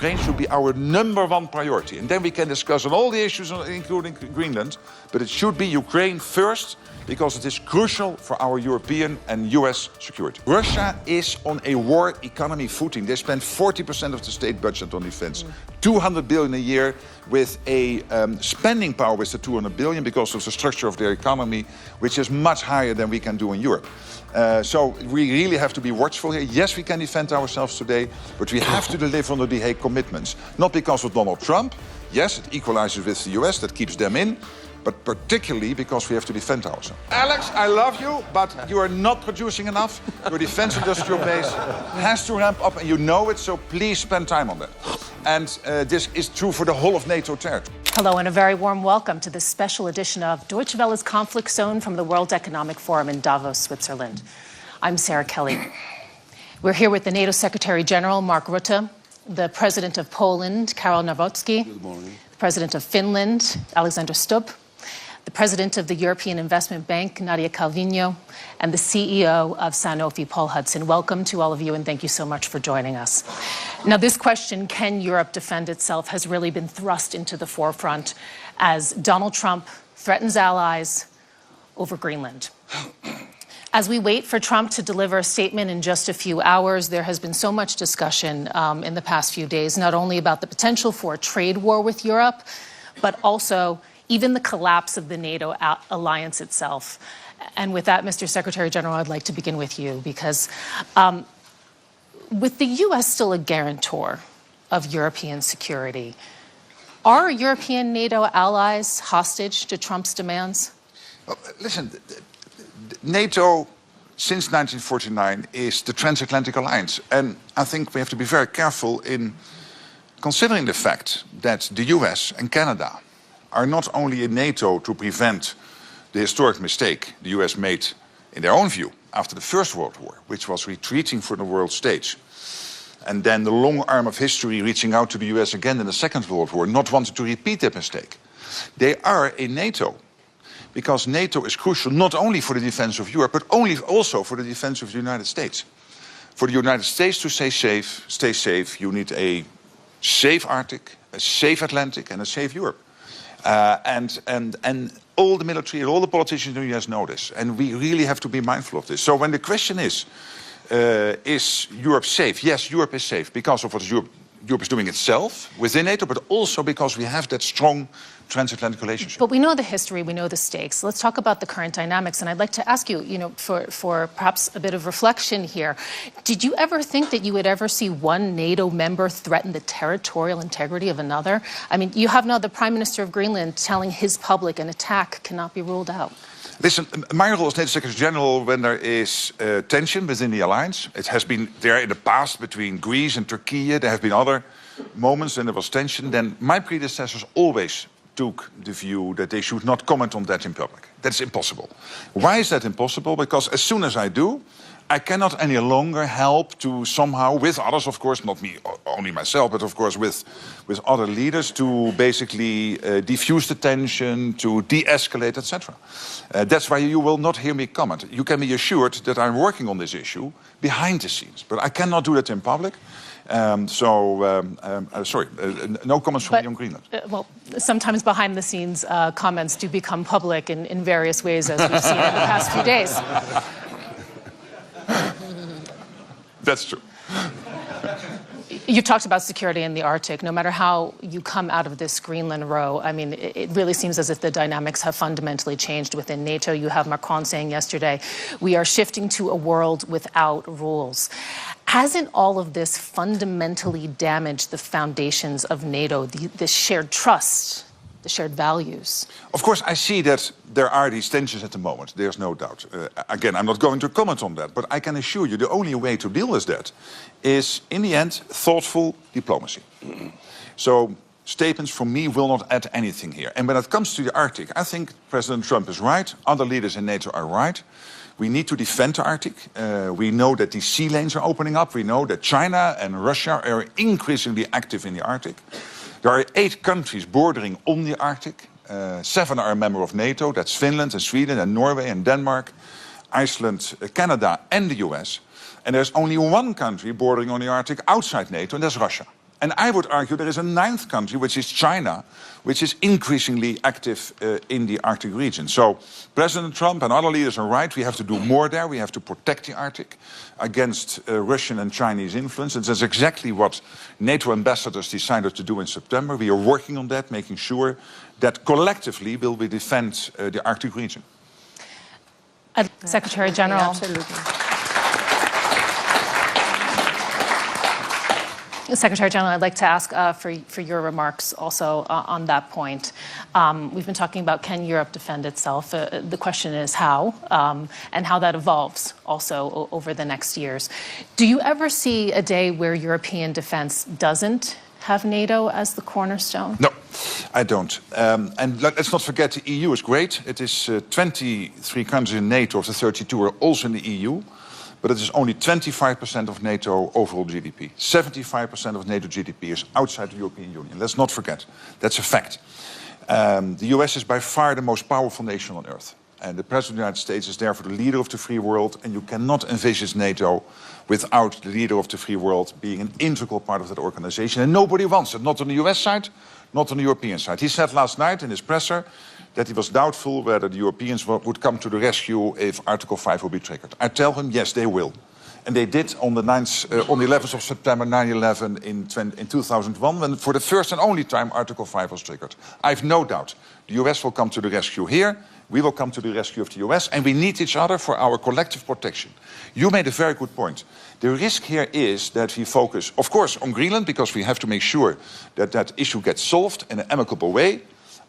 Ukraine should be our #1 priority. And then we can discuss on all the issues, including Greenland. But it should be Ukraine first, because it is crucial for our European and US security. Russia is on a war economy footing. They spend 40% of the state budget on defense. 200 billion a year, with a spending power with the 200 billion because of the structure of their economy, which is much higher than we can do in Europe. So we really have to be watchful here. Yes, we can defend ourselves today, but we have to deliver on the Hague commitments. Not because of Donald Trump. Yes, it equalizes with the US, that keeps them in. But particularly because we have to defend ourselves. Alex, I love you, but you are not producing enough. Your defense industrial base has to ramp up, and you know it, so please spend time on that. And this is true for the whole of NATO territory. Hello, and a very warm welcome to this special edition of Deutsche Welle's Conflict Zone from the World Economic Forum in Davos, Switzerland. I'm Sarah Kelly. We're here with the NATO Secretary General, Mark Rutte, the President of Poland, Karol Nawrocki, Good morning. the President of Finland, Alexander Stubb, the President of the European Investment Bank, Nadia Calvino, and the CEO of Sanofi, Paul Hudson. Welcome to all of you, and thank you so much for joining us. Now, this question, can Europe defend itself, has really been thrust into the forefront as Donald Trump threatens allies over Greenland. As we wait for Trump to deliver a statement in just a few hours, there has been so much discussion in the past few days, not only about the potential for a trade war with Europe, but also even the collapse of the NATO alliance itself. And with that, Mr. Secretary General, I'd like to begin with you, because with the U.S. still a guarantor of European security, are European NATO allies hostage to Trump's demands? Well, listen, NATO, since 1949, is the Transatlantic Alliance. And I think we have to be very careful in considering the fact that the US and Canada are not only in NATO to prevent the historic mistake the US made, in their own view, after the First World War, which was retreating from the world stage, and then the long arm of history reaching out to the US again in the Second World War, not wanting to repeat that mistake. They are in NATO because NATO is crucial not only for the defense of Europe, but also for the defense of the United States. For the United States to stay safe, you need a safe Arctic, a safe Atlantic, and a safe Europe. And all the military and all the politicians in the US know this. And we really have to be mindful of this. So when the question is Europe safe? Yes, Europe is safe because of what Europe is doing itself within NATO, but also because we have that strong transatlantic relationship. But we know the history, we know the stakes. Let's talk about the current dynamics. And I'd like to ask you, for perhaps a bit of reflection here, did you ever think that you would ever see one NATO member threaten the territorial integrity of another? I mean, you have now the Prime Minister of Greenland telling his public an attack cannot be ruled out. Listen, my role as NATO Secretary General, when there is tension within the alliance, it has been there in the past between Greece and Turkey, there have been other moments when there was tension, then my predecessors always took the view that they should not comment on that in public. That's impossible. Why is that impossible? Because as soon as I do, I cannot any longer help to somehow, with others, of course, not me, only myself, but of course with other leaders, to basically diffuse the tension, to de-escalate, etc. That's why you will not hear me comment. You can be assured that I'm working on this issue behind the scenes, but I cannot do that in public. Sorry, no comments from me on Greenland. Well, sometimes behind-the-scenes comments do become public in various ways, as we've seen in the past few days. That's true. You've talked about security in the Arctic. No matter how you come out of this Greenland row, I mean, it really seems as if the dynamics have fundamentally changed within NATO. You have Macron saying yesterday, we are shifting to a world without rules. Hasn't all of this fundamentally damaged the foundations of NATO, the shared trust, the shared values? Of course, I see that there are these tensions at the moment. There's no doubt. Again, I'm not going to comment on that, but I can assure you the only way to deal with that is, in the end, thoughtful diplomacy. So statements from me will not add anything here. And when it comes to the Arctic, I think President Trump is right. Other leaders in NATO are right. We need to defend the Arctic. We know that these sea lanes are opening up. We know that China and Russia are increasingly active in the Arctic. There are 8 countries bordering on the Arctic. 7 are a member of NATO. That's Finland and Sweden and Norway and Denmark, Iceland, Canada and the US. And there's only one country bordering on the Arctic outside NATO, and that's Russia. And I would argue there is a ninth country, which is China, which is increasingly active in the Arctic region. So President Trump and other leaders are right. We have to do more there. We have to protect the Arctic against Russian and Chinese influence. And that's exactly what NATO ambassadors decided to do in September. We are working on that, making sure that collectively will we defend the Arctic region. Secretary General. Absolutely. Secretary General, I'd like to ask for your remarks also on that point. We've been talking about can Europe defend itself? The question is how, and how that evolves also over the next years. Do you ever see a day where European defense doesn't have NATO as the cornerstone? No, I don't. And let's not forget the EU is great. It is 23 countries in NATO of the 32 are also in the EU. But it is only 25% of NATO overall GDP. 75% of NATO GDP is outside the European Union. Let's not forget. That's a fact. The US is by far the most powerful nation on earth. And the President of the United States is therefore the leader of the free world. And you cannot envisage NATO without the leader of the free world being an integral part of that organization. And nobody wants it, not on the US side, not on the European side. He said last night in his presser that he was doubtful whether the Europeans would come to the rescue if Article 5 will be triggered. I tell him, yes, they will. And they did on the 11th of September 9/11 in 2001, when for the first and only time Article 5 was triggered. I have no doubt the US will come to the rescue here, we will come to the rescue of the US, and we need each other for our collective protection. You made a very good point. The risk here is that we focus, of course, on Greenland, because we have to make sure that that issue gets solved in an amicable way.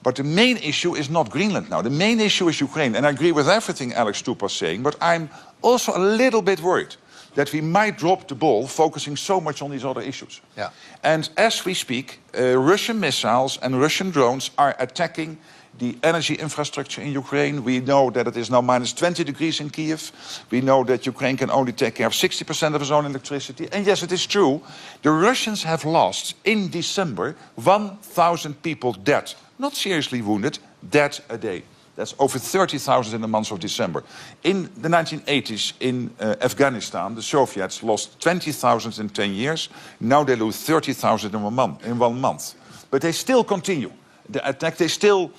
But the main issue is not Greenland now. The main issue is Ukraine. And I agree with everything Alex Stubb was saying, but I'm also a little bit worried that we might drop the ball focusing so much on these other issues. Yeah. And as we speak, Russian missiles and Russian drones are attacking the energy infrastructure in Ukraine. We know that it is now minus 20 degrees in Kiev. We know that Ukraine can only take care of 60% of its own electricity. And yes, it is true, the Russians have lost in December 1,000 people dead. Not seriously wounded, dead a day. That's over 30,000 in the month of December. In the 1980s in Afghanistan, the Soviets lost 20,000 in 10 years. Now they lose 30,000 in 1 month. But they still continue the attack. They still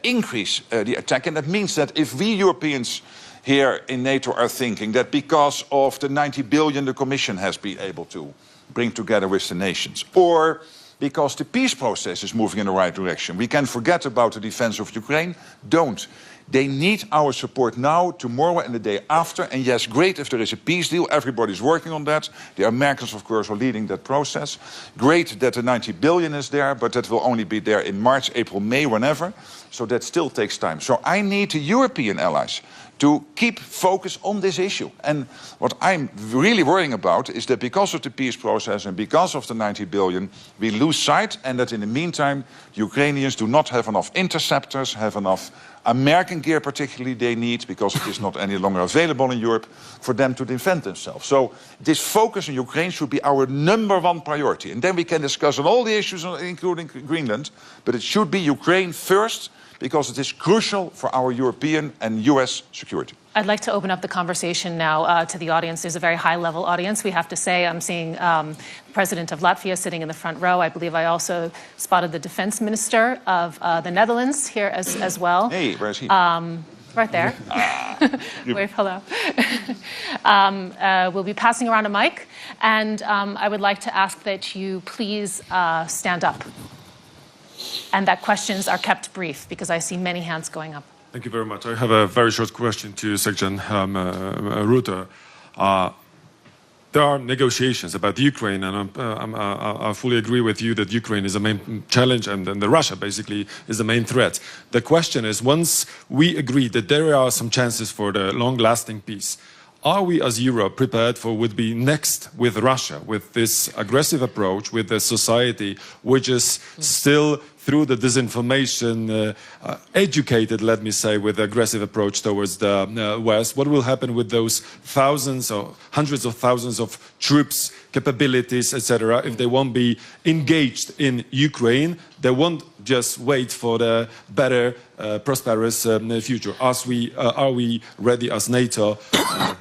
increase the attack. And that means that if we Europeans here in NATO are thinking that because of the 90 billion the Commission has been able to bring together with the nations, or because the peace process is moving in the right direction, we can forget about the defense of Ukraine. Don't. They need our support now, tomorrow and the day after. And yes, great if there is a peace deal. Everybody's working on that. The Americans, of course, are leading that process. Great that the 90 billion is there, but that will only be there in March, April, May, whenever. So that still takes time. So I need the European allies to keep focus on this issue. And what I'm really worrying about is that because of the peace process and because of the 90 billion, we lose sight, and that in the meantime, the Ukrainians do not have enough interceptors, have enough American gear particularly they need, because it is not any longer available in Europe, for them to defend themselves. So this focus on Ukraine should be our #1 priority. And then we can discuss on all the issues, including Greenland, but it should be Ukraine first, because it is crucial for our European and US security. I'd like to open up the conversation now to the audience. There's a very high-level audience, we have to say. I'm seeing the President of Latvia sitting in the front row. I believe I also spotted the Defense Minister of the Netherlands here as well. Hey, where is he? Right there. Wave hello. We'll be passing around a mic, and I would like to ask that you please stand up, and that questions are kept brief, because I see many hands going up. Thank you very much. I have a very short question to Secretary Rutte. There are negotiations about Ukraine, and I fully agree with you that Ukraine is the main challenge, and Russia basically is the main threat. The question is, once we agree that there are some chances for the long-lasting peace, are we as Europe prepared for what would be next with Russia, with this aggressive approach, with a society which is still, through the disinformation, educated, let me say, with aggressive approach towards the West? What will happen with those thousands or hundreds of thousands of troops, capabilities, etc., if they won't be engaged in Ukraine? They won't just wait for the better prosperous future? Are we ready as NATO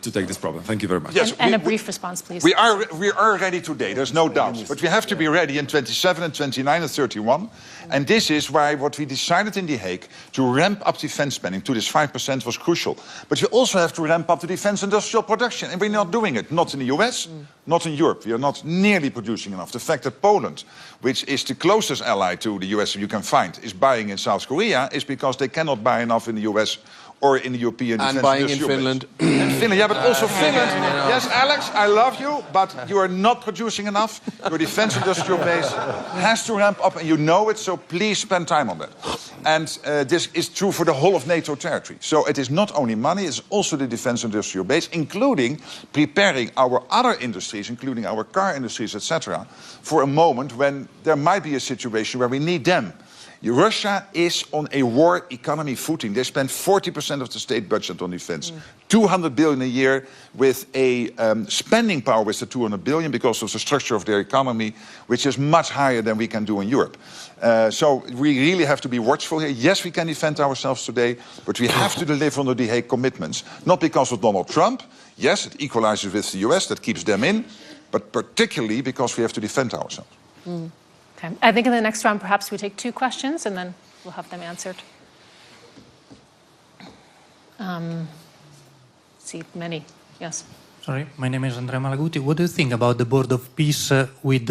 to take this problem? Thank you very much. Yes, and a brief response, please. We are ready today, there's no doubt. But we have to be ready in 27 and 29 and 31. And this is why what we decided in The Hague to ramp up defense spending to this 5% was crucial. But we also have to ramp up the defense industrial production. And we're not doing it. Not in the US, not in Europe. We are not nearly producing enough. The fact that Poland, which is the closest ally to the US you can find, is buying in South Korea is because they cannot buy enough in the US or in the European and defense buying in industrial Finland. And Finland, yeah, but also Finland. Yes, Alex, I love you, but you are not producing enough. Your defense industrial base has to ramp up, and you know it, so please spend time on that. And this is true for the whole of NATO territory. So it is not only money, it's also the defense industrial base, including preparing our other industries, including our car industries, etc., for a moment when there might be a situation where we need them. Russia is on a war economy footing. They spend 40% of the state budget on defense. 200 billion a year with a spending power with the 200 billion because of the structure of their economy, which is much higher than we can do in Europe. So we really have to be watchful here. Yes, we can defend ourselves today, but we have to deliver on the The Hague commitments. Not because of Donald Trump. Yes, it equalizes with the US, that keeps them in, but particularly because we have to defend ourselves. Okay. I think in the next round, perhaps we take 2 questions and then we'll have them answered. See, many. Yes. Sorry, my name is Andrea Malaguti. What do you think about the board of peace with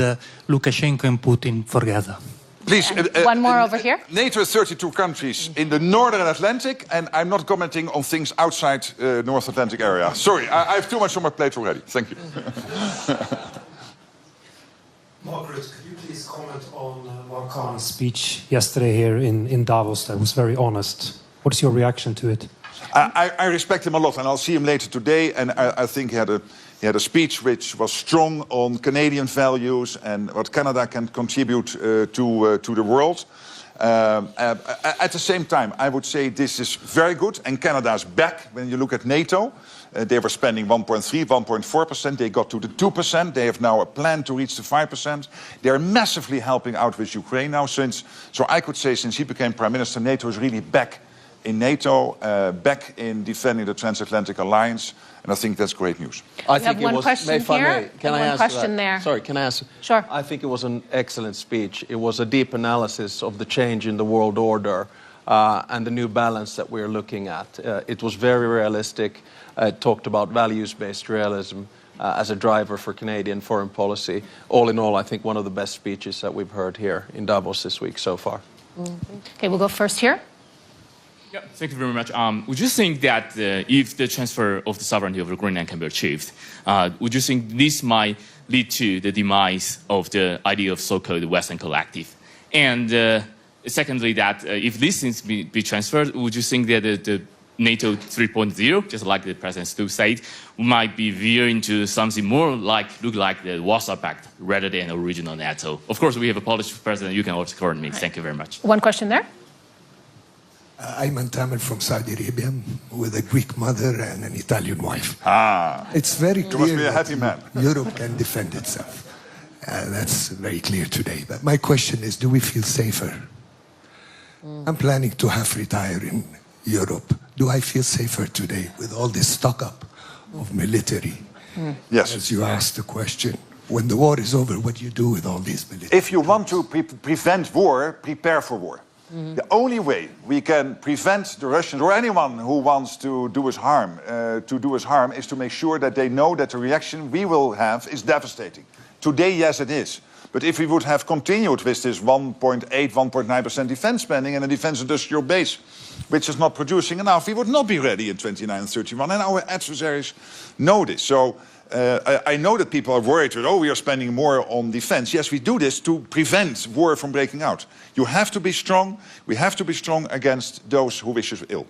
Lukashenko and Putin for Gaza? Please, one more over here. NATO has 32 countries in the Northern Atlantic, and I'm not commenting on things outside North Atlantic area. Sorry, I have too much on my plate already. Thank you. Margaret, could you please comment on Macron's speech yesterday here in Davos that was very honest? What is your reaction to it? I respect him a lot, and I'll see him later today, and I think he had a speech which was strong on Canadian values and what Canada can contribute to the world. At the same time, I would say this is very good, and Canada's back. When you look at NATO, they were spending 1.3, 1.4%. They got to the 2%. They have now a plan to reach the 5%. They are massively helping out with Ukraine now. So I could say since he became Prime Minister, NATO is really back in NATO, back in defending the Transatlantic Alliance. And I think that's great news. I think one question here can I and one ask question that? there. Sorry, can I ask? Sure. I think it was an excellent speech. It was a deep analysis of the change in the world order and the new balance that we're looking at. It was very realistic. It talked about values-based realism as a driver for Canadian foreign policy. All in all, I think one of the best speeches that we've heard here in Davos this week so far. Okay, we'll go first here. Yeah, thank you very much. Would you think that if the transfer of the sovereignty of Greenland can be achieved, would you think this might lead to the demise of the idea of so-called Western collective? And secondly, that if these things be transferred, would you think that the NATO 3.0, just like the President Stubb said, might be veering into something more look like the Warsaw Pact rather than original NATO? Of course, we have a Polish president. You can also correct me. Thank you very much. One question there. I'm Tamer from Saudi Arabia with a Greek mother and an Italian wife. It's very clear You must be a happy man. Europe can defend itself. That's very clear today. But my question is, do we feel safer? I'm planning to half retire in Europe. Do I feel safer today with all this stock up of military? Yes. As you asked the question, when the war is over, what do you do with all these military? If you want to prevent war, prepare for war. The only way we can prevent the Russians or anyone who wants to do us harm, is to make sure that they know that the reaction we will have is devastating. Today, yes, it is. But if we would have continued with this 1.8, 1.9% defense spending and a defense industrial base, which is not producing enough, we would not be ready in 29 and 31. And our adversaries know this. So I know that people are worried that, we are spending more on defense. Yes, we do this to prevent war from breaking out. You have to be strong. We have to be strong against those who wish us ill.